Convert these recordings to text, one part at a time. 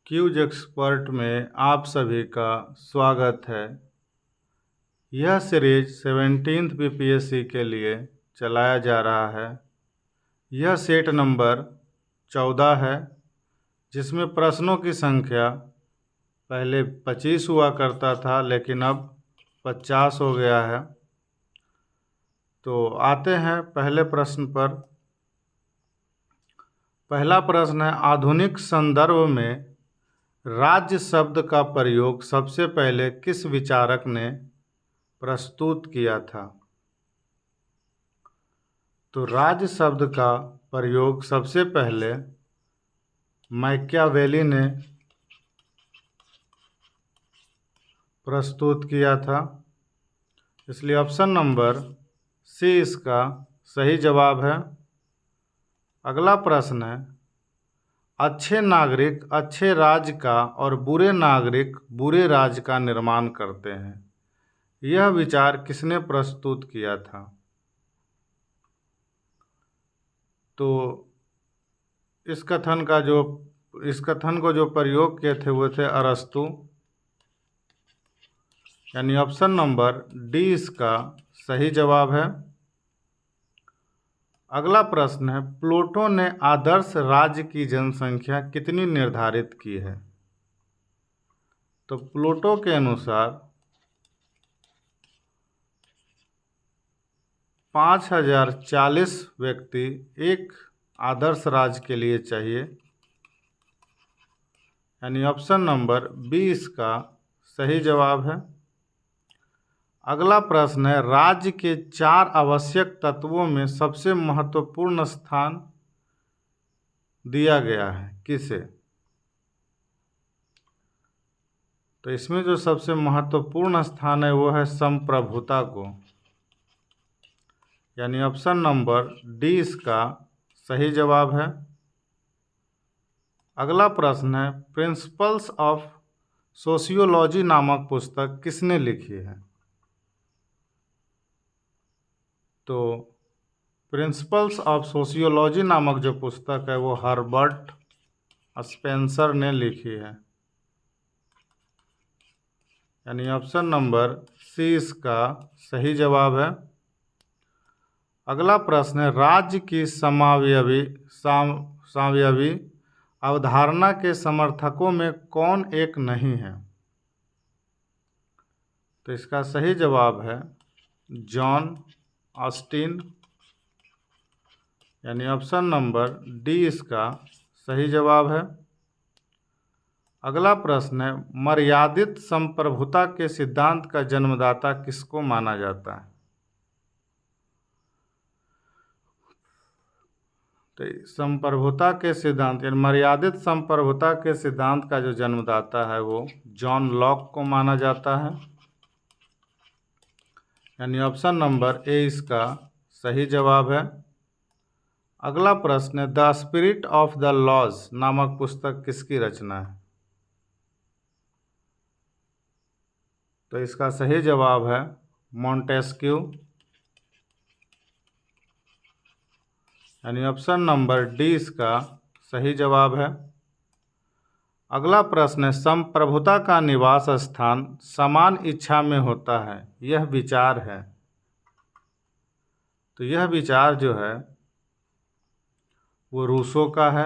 Cues expert में आप सभी का स्वागत है। यह सीरीज 17th बीपीएससी के लिए चलाया जा रहा है। यह सेट नंबर 14 है, जिसमें प्रश्नों की संख्या पहले 25 हुआ करता था, लेकिन अब 50 हो गया है। तो आते हैं पहले प्रश्न पर। पहला प्रश्न है, आधुनिक संदर्भ में राज्य शब्द का प्रयोग सबसे पहले किस विचारक ने प्रस्तुत किया था? तो राज्य शब्द का प्रयोग सबसे पहले मैकियावेली ने प्रस्तुत किया था, इसलिए ऑप्शन नंबर सी इसका सही जवाब है। अगला प्रश्न है, अच्छे नागरिक अच्छे राज्य का और बुरे नागरिक बुरे राज्य का निर्माण करते हैं। यह विचार किसने प्रस्तुत किया था? तो इस कथन को जो प्रयोग किए थे वो थे अरस्तु, यानी ऑप्शन नंबर डी इसका सही जवाब है। अगला प्रश्न है, प्लूटो ने आदर्श राज्य की जनसंख्या कितनी निर्धारित की है? तो प्लूटो के अनुसार 5040 व्यक्ति एक आदर्श राज्य के लिए चाहिए, यानी ऑप्शन नंबर बी इसका सही जवाब है। अगला प्रश्न है, राज्य के 4 आवश्यक तत्वों में सबसे महत्वपूर्ण स्थान दिया गया है किसे? तो इसमें जो सबसे महत्वपूर्ण स्थान है वो है संप्रभुता को, यानी ऑप्शन नंबर डी इसका सही जवाब है। अगला प्रश्न है, प्रिंसिपल्स ऑफ सोशियोलॉजी नामक पुस्तक किसने लिखी है? तो प्रिंसिपल्स ऑफ सोशियोलॉजी नामक जो पुस्तक है वो हर्बर्ट स्पेंसर ने लिखी है, यानी ऑप्शन नंबर सी इसका सही जवाब है। अगला प्रश्न है, राज्य की समावयवी अवधारणा के समर्थकों में कौन एक नहीं है? तो इसका सही जवाब है जॉन ऑस्टिन, यानी ऑप्शन नंबर डी इसका सही जवाब है। अगला प्रश्न है, मर्यादित संप्रभुता के सिद्धांत का जन्मदाता किसको माना जाता है? तो संप्रभुता के सिद्धांत यानी मर्यादित संप्रभुता के सिद्धांत का जो जन्मदाता है वो जॉन लॉक को माना जाता है, यानी ऑप्शन नंबर ए इसका सही जवाब है। अगला प्रश्न है, the spirit of the laws नामक पुस्तक किसकी रचना है? तो इसका सही जवाब है मॉन्टेस्क्यू, यानी ऑप्शन नंबर डी इसका सही जवाब है। अगला प्रश्न है, संप्रभुता का निवास स्थान समान इच्छा में होता है, यह विचार है। तो यह विचार जो है वो रूसो का है,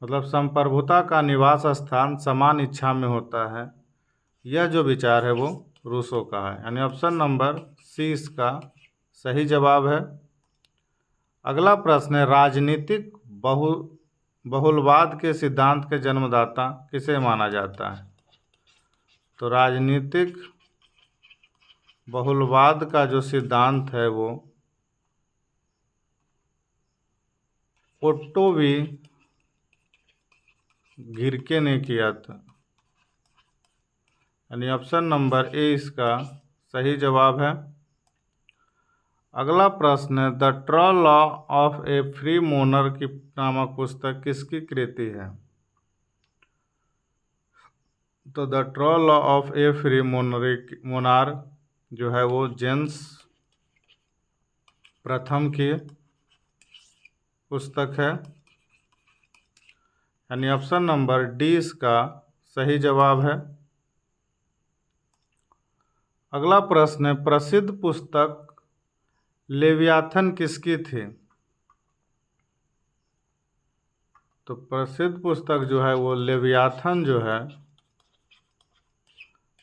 मतलब संप्रभुता का निवास स्थान समान इच्छा में होता है, यह जो विचार है वो रूसो का है, यानी ऑप्शन नंबर सी इसका सही जवाब है। अगला प्रश्न है, राजनीतिक बहुलवाद के सिद्धांत के जन्मदाता किसे माना जाता है? तो राजनीतिक बहुलवाद का जो सिद्धांत है वो ओट्टो वी गिरके ने किया था, यानी ऑप्शन नंबर ए इसका सही जवाब है। अगला प्रश्न है, the true law of a free monarchy नामक पुस्तक किसकी कृति है? तो the true law of a free monarch जो है वो जेम्स प्रथम की पुस्तक है, यानी ऑप्शन नंबर डी इसका सही जवाब है। अगला प्रश्न है, प्रसिद्ध पुस्तक लेवियाथन किसकी थी? तो प्रसिद्ध पुस्तक जो है वो लेवियाथन जो है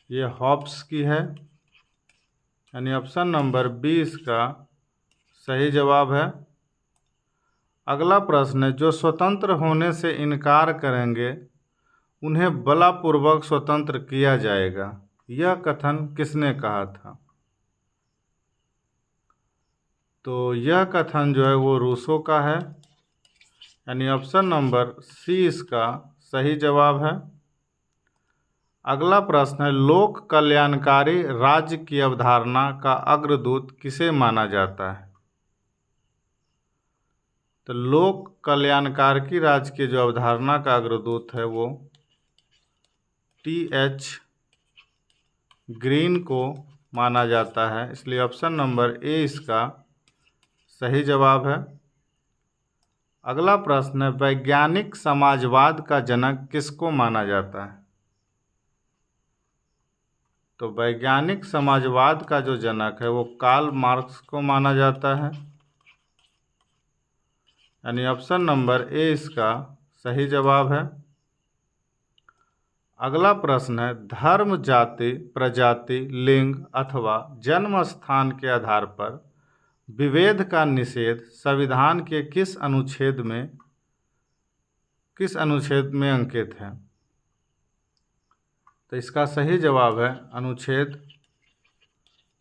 ये हॉब्स की है, यानी ऑप्शन नंबर बी इसका सही जवाब है। अगला प्रश्न है, जो स्वतंत्र होने से इनकार करेंगे उन्हें बलपूर्वक स्वतंत्र किया जाएगा, यह कथन किसने कहा था? तो यह कथन जो है वो रूसो का है, यानी ऑप्शन नंबर सी इसका सही जवाब है। अगला प्रश्न है, लोक कल्याणकारी राज्य की अवधारणा का अग्रदूत किसे माना जाता है? तो लोक कल्याणकारी राज्य की जो अवधारणा का अग्रदूत है वो टी.एच. ग्रीन को माना जाता है, इसलिए ऑप्शन नंबर ए इसका सही जवाब है। अगला प्रश्न है, वैज्ञानिक समाजवाद का जनक किसको माना जाता है? तो वैज्ञानिक समाजवाद का जो जनक है वो कार्ल मार्क्स को माना जाता है, यानी ऑप्शन नंबर ए इसका सही जवाब है। अगला प्रश्न है, धर्म, जाति, प्रजाति, लिंग अथवा जन्म स्थान के आधार पर विभेद का निषेध संविधान के किस अनुच्छेद में अंकित है? तो इसका सही जवाब है अनुच्छेद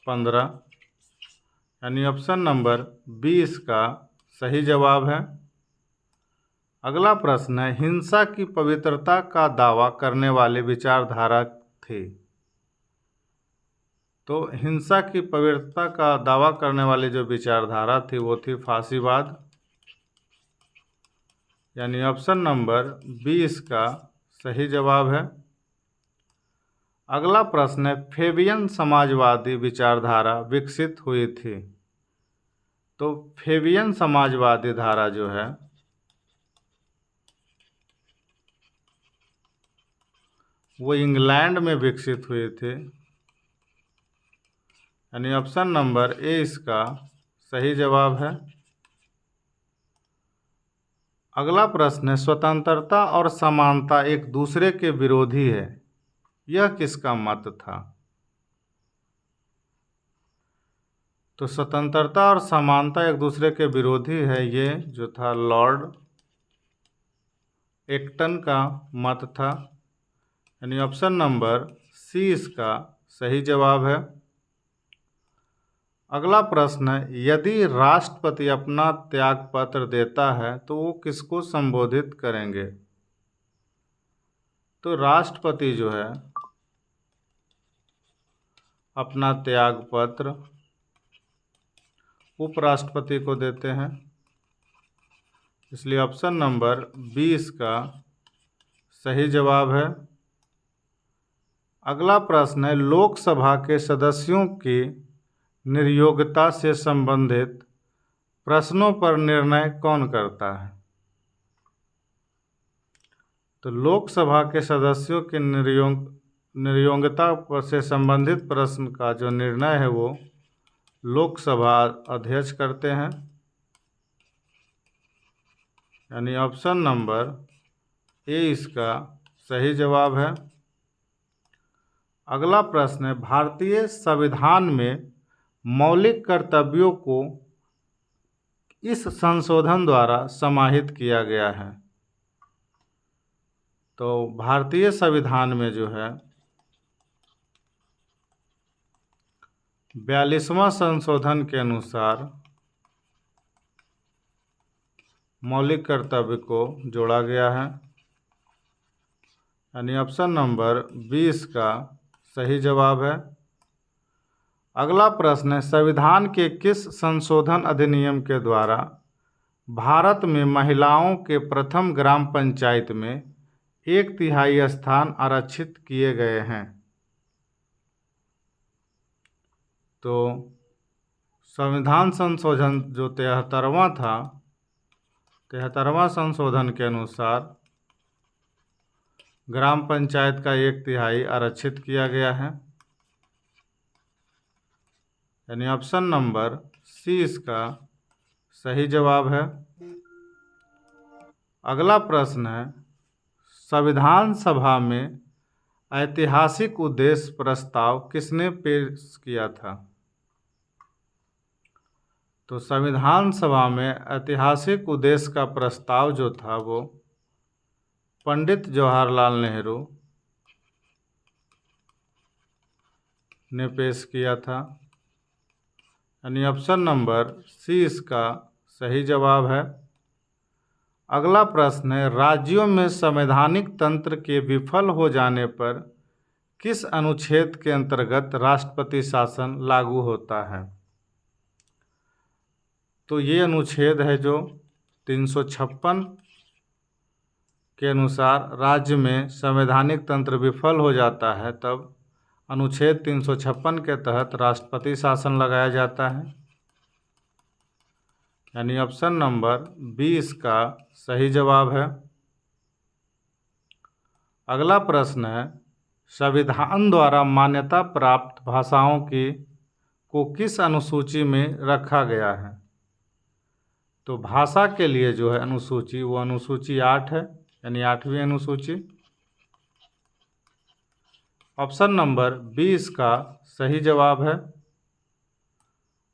15, यानी ऑप्शन नंबर बी इसका सही जवाब है। अगला प्रश्न है, हिंसा की पवित्रता का दावा करने वाले विचारधारा थे? तो हिंसा की पवित्रता का दावा करने वाली जो विचारधारा थी वो थी फासीवाद, यानी ऑप्शन नंबर बी इसका सही जवाब है। अगला प्रश्न है, फेबियन समाजवादी विचारधारा विकसित हुई थी? तो फेबियन समाजवादी धारा जो है वो इंग्लैंड में विकसित हुई थी, यानी ऑप्शन नंबर ए इसका सही जवाब है। अगला प्रश्न है, स्वतंत्रता और समानता एक दूसरे के विरोधी है, यह किसका मत था? तो स्वतंत्रता और समानता एक दूसरे के विरोधी है, ये जो था लॉर्ड एक्टन का मत था, यानी ऑप्शन नंबर सी इसका सही जवाब है। अगला प्रश्न है, यदि राष्ट्रपति अपना त्यागपत्र देता है तो वो किसको संबोधित करेंगे? तो राष्ट्रपति जो है अपना त्यागपत्र उपराष्ट्रपति को देते हैं, इसलिए ऑप्शन नंबर बी इसका सही जवाब है। अगला प्रश्न है, लोकसभा के सदस्यों की निर्योग्यता से संबंधित प्रश्नों पर निर्णय कौन करता है? तो लोकसभा के सदस्यों की निर्योग्यता से संबंधित प्रश्न का जो निर्णय है वो लोकसभा अध्यक्ष करते हैं, यानी ऑप्शन नंबर ए इसका सही जवाब है। अगला प्रश्न है, भारतीय संविधान में मौलिक कर्तव्यों को इस संशोधन द्वारा समाहित किया गया है? तो भारतीय संविधान में जो है 42वां संशोधन के अनुसार मौलिक कर्तव्य को जोड़ा गया है, यानी ऑप्शन नंबर 20 का सही जवाब है। अगला प्रश्न है, संविधान के किस संशोधन अधिनियम के द्वारा भारत में महिलाओं के प्रथम ग्राम पंचायत में 1/3 स्थान आरक्षित किए गए हैं? तो संविधान संशोधन जो 73वां था, 73वां संशोधन के अनुसार ग्राम पंचायत का 1/3 आरक्षित किया गया है, यानी ऑप्शन नंबर सी इसका सही जवाब है। अगला प्रश्न है, संविधान सभा में ऐतिहासिक उद्देश्य प्रस्ताव किसने पेश किया था? तो संविधान सभा में ऐतिहासिक उद्देश्य का प्रस्ताव जो था वो पंडित जवाहरलाल नेहरू ने पेश किया था, यानी ऑप्शन नंबर सी इसका सही जवाब है। अगला प्रश्न है, राज्यों में संवैधानिक तंत्र के विफल हो जाने पर किस अनुच्छेद के अंतर्गत राष्ट्रपति शासन लागू होता है? तो ये अनुच्छेद है जो 356 के अनुसार राज्य में संवैधानिक तंत्र विफल हो जाता है, तब अनुच्छेद 356 के तहत राष्ट्रपति शासन लगाया जाता है, यानी ऑप्शन नंबर बी इसका सही जवाब है। अगला प्रश्न है, संविधान द्वारा मान्यता प्राप्त भाषाओं को किस अनुसूची में रखा गया है? तो भाषा के लिए जो है अनुसूची वो अनुसूची 8 है, यानी 8वीं अनुसूची। ऑप्शन नंबर बी इसका सही जवाब है।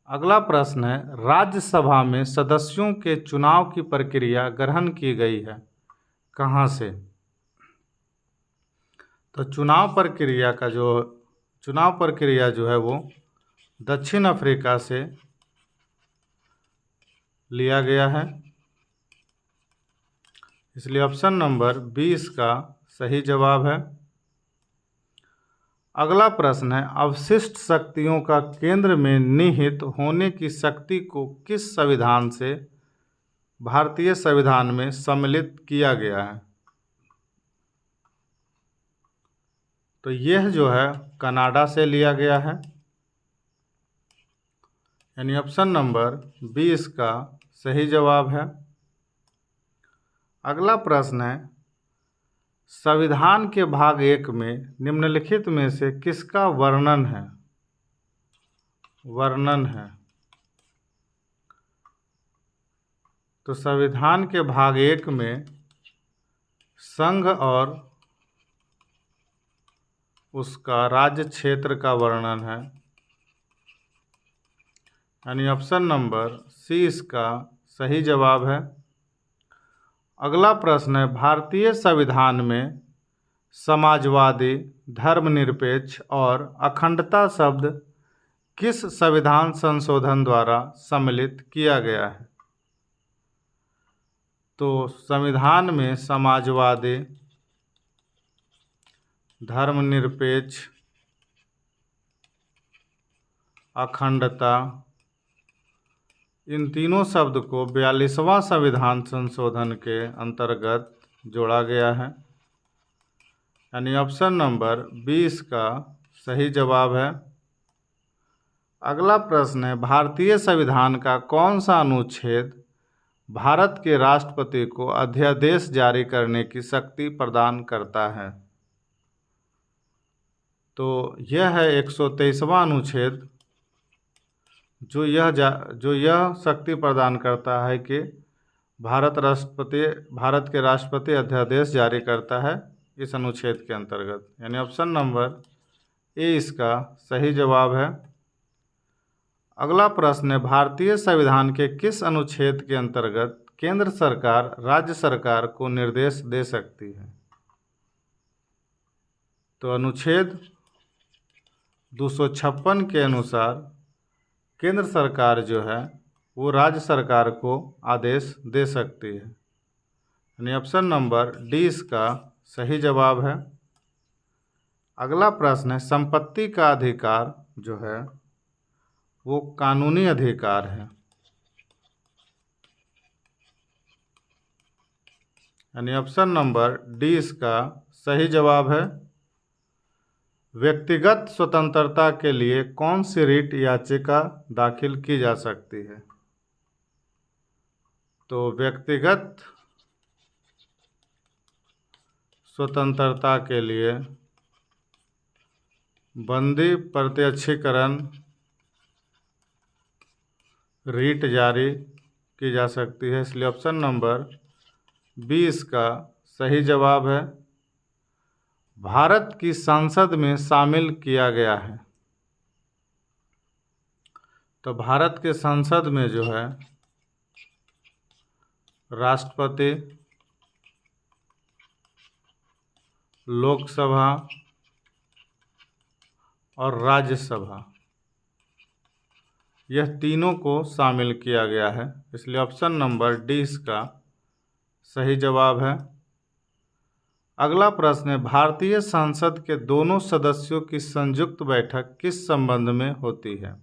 अगला प्रश्न है, राज्यसभा में सदस्यों के चुनाव की प्रक्रिया ग्रहण की गई है कहाँ से? तो चुनाव प्रक्रिया जो है वो दक्षिण अफ्रीका से लिया गया है, इसलिए ऑप्शन नंबर 20 का सही जवाब है। अगला प्रश्न है, अवशिष्ट शक्तियों का केंद्र में निहित होने की शक्ति को किस संविधान से भारतीय संविधान में सम्मिलित किया गया है? तो यह जो है कनाडा से लिया गया है, यानी ऑप्शन नंबर 20 का सही जवाब है। अगला प्रश्न है, संविधान के भाग 1 में निम्नलिखित में से किसका वर्णन है? तो संविधान के भाग 1 में संघ और उसका राज्य क्षेत्र का वर्णन है, यानी ऑप्शन नंबर सी इसका सही जवाब है। अगला प्रश्न है, भारतीय संविधान में समाजवादी, धर्मनिरपेक्ष और अखंडता शब्द किस संविधान संशोधन द्वारा सम्मिलित किया गया है? तो संविधान में समाजवादी, धर्मनिरपेक्ष, अखंडता, इन तीनों शब्द को 42वां संविधान संशोधन के अंतर्गत जोड़ा गया है, यानी ऑप्शन नंबर 20 का सही जवाब है। अगला प्रश्न है, भारतीय संविधान का कौन सा अनुच्छेद भारत के राष्ट्रपति को अध्यादेश जारी करने की शक्ति प्रदान करता है? तो यह है 123वां अनुच्छेद, जो यह शक्ति प्रदान करता है कि भारत के राष्ट्रपति अध्यादेश जारी करता है इस अनुच्छेद के अंतर्गत, यानी ऑप्शन नंबर ए इसका सही जवाब है। अगला प्रश्न है, भारतीय संविधान के किस अनुच्छेद के अंतर्गत केंद्र सरकार राज्य सरकार को निर्देश दे सकती है? तो अनुच्छेद 256 के अनुसार केंद्र सरकार जो है वो राज्य सरकार को आदेश दे सकती है, यानी ऑप्शन नंबर डी इसका सही जवाब है। अगला प्रश्न है, संपत्ति का अधिकार जो है वो कानूनी अधिकार है, यानी ऑप्शन नंबर डी इसका सही जवाब है। व्यक्तिगत स्वतंत्रता के लिए कौन सी रिट याचिका दाखिल की जा सकती है? तो व्यक्तिगत स्वतंत्रता के लिए बंदी प्रत्यक्षीकरण रीट जारी की जा सकती है, इसलिए ऑप्शन नंबर 20 का सही जवाब है। भारत की संसद में शामिल किया गया है। तो भारत के संसद में जो है राष्ट्रपति, लोकसभा और राज्यसभा, यह तीनों को शामिल किया गया है, इसलिए ऑप्शन नंबर डी इसका सही जवाब है। अगला प्रश्न है, भारतीय संसद के दोनों सदस्यों की संयुक्त बैठक किस संबंध में होती है?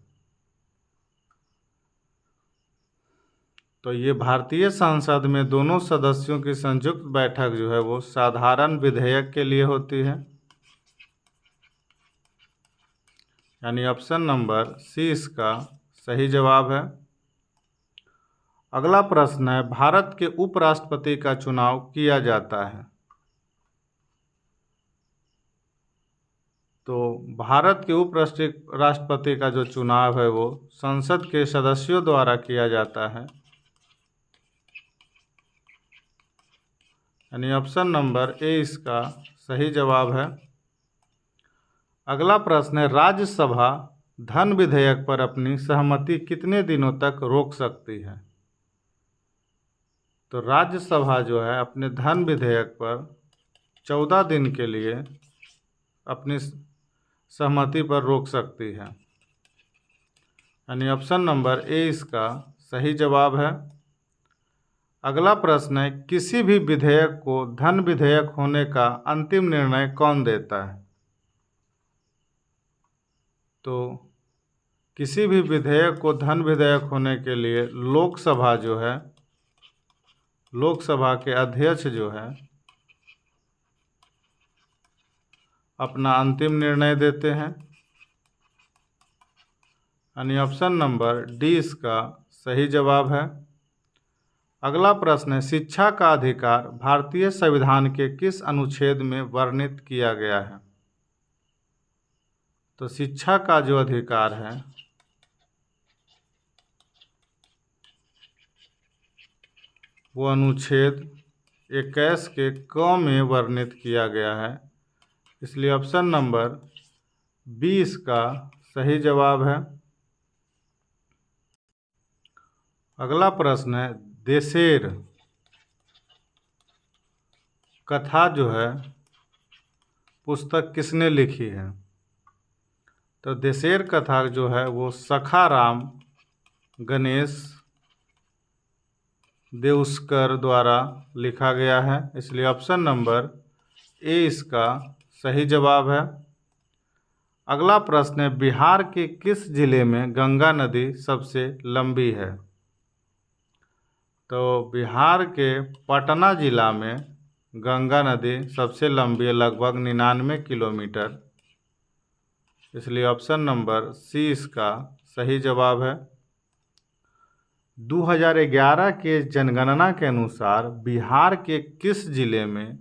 तो ये भारतीय संसद में दोनों सदस्यों की संयुक्त बैठक जो है वो साधारण विधेयक के लिए होती है, यानी ऑप्शन नंबर सी इसका सही जवाब है। अगला प्रश्न है, भारत के उपराष्ट्रपति का चुनाव किया जाता है। तो भारत के उपराष्ट्रपति का जो चुनाव है वो संसद के सदस्यों द्वारा किया जाता है, यानी ऑप्शन नंबर ए इसका सही जवाब है। अगला प्रश्न है, राज्यसभा धन विधेयक पर अपनी सहमति कितने दिनों तक रोक सकती है? तो राज्यसभा जो है अपने धन विधेयक पर 14 दिन के लिए अपनी सहमति पर रोक सकती है, यानी ऑप्शन नंबर ए इसका सही जवाब है। अगला प्रश्न है, किसी भी विधेयक को धन विधेयक होने का अंतिम निर्णय कौन देता है? तो किसी भी विधेयक को धन विधेयक होने के लिए लोकसभा जो है, लोकसभा के अध्यक्ष जो है अपना अंतिम निर्णय देते हैं, यानी ऑप्शन नंबर डी इसका सही जवाब है। अगला प्रश्न है, शिक्षा का अधिकार भारतीय संविधान के किस अनुच्छेद में वर्णित किया गया है? तो शिक्षा का जो अधिकार है वो अनुच्छेद 21 के क में वर्णित किया गया है, इसलिए ऑप्शन नंबर 20 का सही जवाब है। अगला प्रश्न है, देशेर कथा जो है पुस्तक किसने लिखी है? तो देशेर कथा जो है वो सखाराम गणेश देउस्कर द्वारा लिखा गया है, इसलिए ऑप्शन नंबर ए इसका सही जवाब है। अगला प्रश्न है, बिहार के किस जिले में गंगा नदी सबसे लंबी है? तो बिहार के पटना जिला में गंगा नदी सबसे लंबी है, लगभग 99 किलोमीटर, इसलिए ऑप्शन नंबर सी इसका सही जवाब है। 2011 के जनगणना के अनुसार बिहार के किस जिले में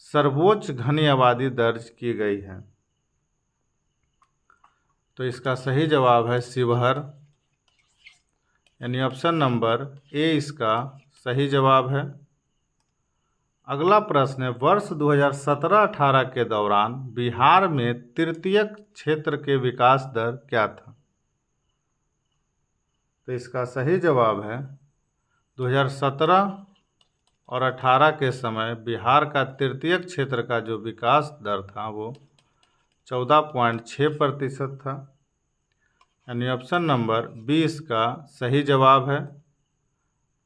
सर्वोच्च घनी आबादी दर्ज की गई है? तो इसका सही जवाब है शिवहर, यानी ऑप्शन नंबर ए इसका सही जवाब है। अगला प्रश्न है, वर्ष 2017-18 के दौरान बिहार में तृतीयक क्षेत्र के विकास दर क्या था? तो इसका सही जवाब है 2017 और 18 के समय बिहार का तृतीयक क्षेत्र का जो विकास दर था वो 14.6% था, यानी ऑप्शन नंबर 20 का सही जवाब है।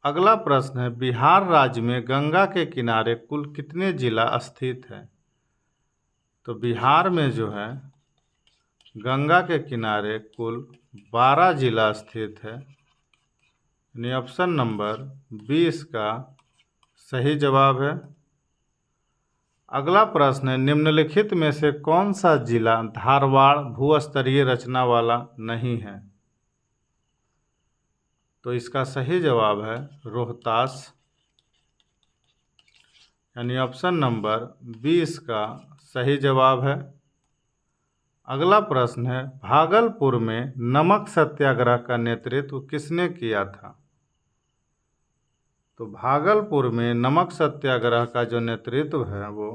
अगला प्रश्न है, बिहार राज्य में गंगा के किनारे कुल कितने जिला स्थित हैं? तो बिहार में जो है गंगा के किनारे कुल 12 जिला स्थित है, यानी ऑप्शन नंबर 20 का सही जवाब है। अगला प्रश्न है, निम्नलिखित में से कौन सा जिला धारवाड़ भूस्तरीय रचना वाला नहीं है? तो इसका सही जवाब है रोहतास, यानी ऑप्शन नंबर 20 का सही जवाब है। अगला प्रश्न है, भागलपुर में नमक सत्याग्रह का नेतृत्व किसने किया था? तो भागलपुर में नमक सत्याग्रह का जो नेतृत्व है वो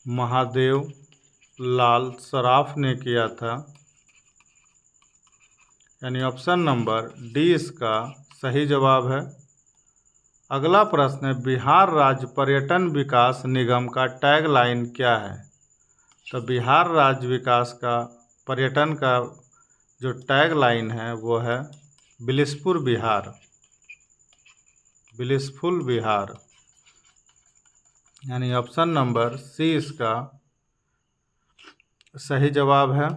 महादेव लाल सराफ ने किया था। यानी ऑप्शन नंबर डी इसका सही जवाब है। अगला प्रश्न है, बिहार राज्य पर्यटन विकास निगम का टैगलाइन क्या है? तो बिहार राज्य विकास का पर्यटन का जो टैगलाइन है वो है ब्लिसफुल बिहार। ब्लिसफुल बिहार, यानी ऑप्शन नंबर सी इसका सही जवाब है।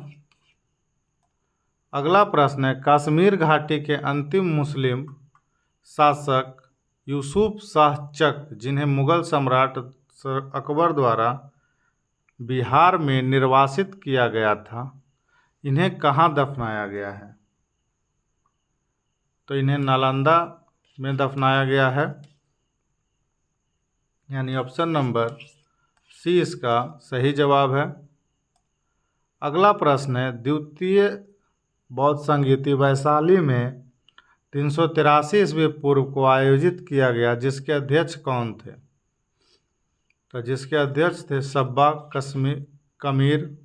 अगला प्रश्न है, कश्मीर घाटी के अंतिम मुस्लिम शासक यूसुफ शाह चक, जिन्हें मुगल सम्राट अकबर द्वारा बिहार में निर्वासित किया गया था, इन्हें कहाँ दफनाया गया है? तो इन्हें नालंदा में दफनाया गया है। यानी ऑप्शन नंबर सी इसका सही जवाब है। अगला प्रश्न है, द्वितीय बौद्ध संगीति वैशाली में 383 ईस्वी पूर्व को आयोजित किया गया, जिसके अध्यक्ष कौन थे? तो जिसके अध्यक्ष थे सब्बा कमीर।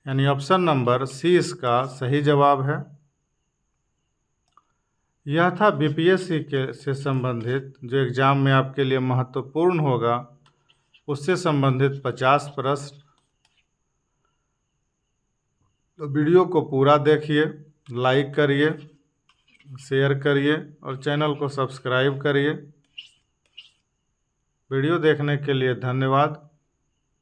यानी ऑप्शन नंबर सी इसका सही जवाब है। यह था बीपीएससी के से संबंधित जो एग्ज़ाम में आपके लिए महत्वपूर्ण होगा, उससे संबंधित 50 प्रश्न। तो वीडियो को पूरा देखिए, लाइक करिए, शेयर करिए और चैनल को सब्सक्राइब करिए। वीडियो देखने के लिए धन्यवाद।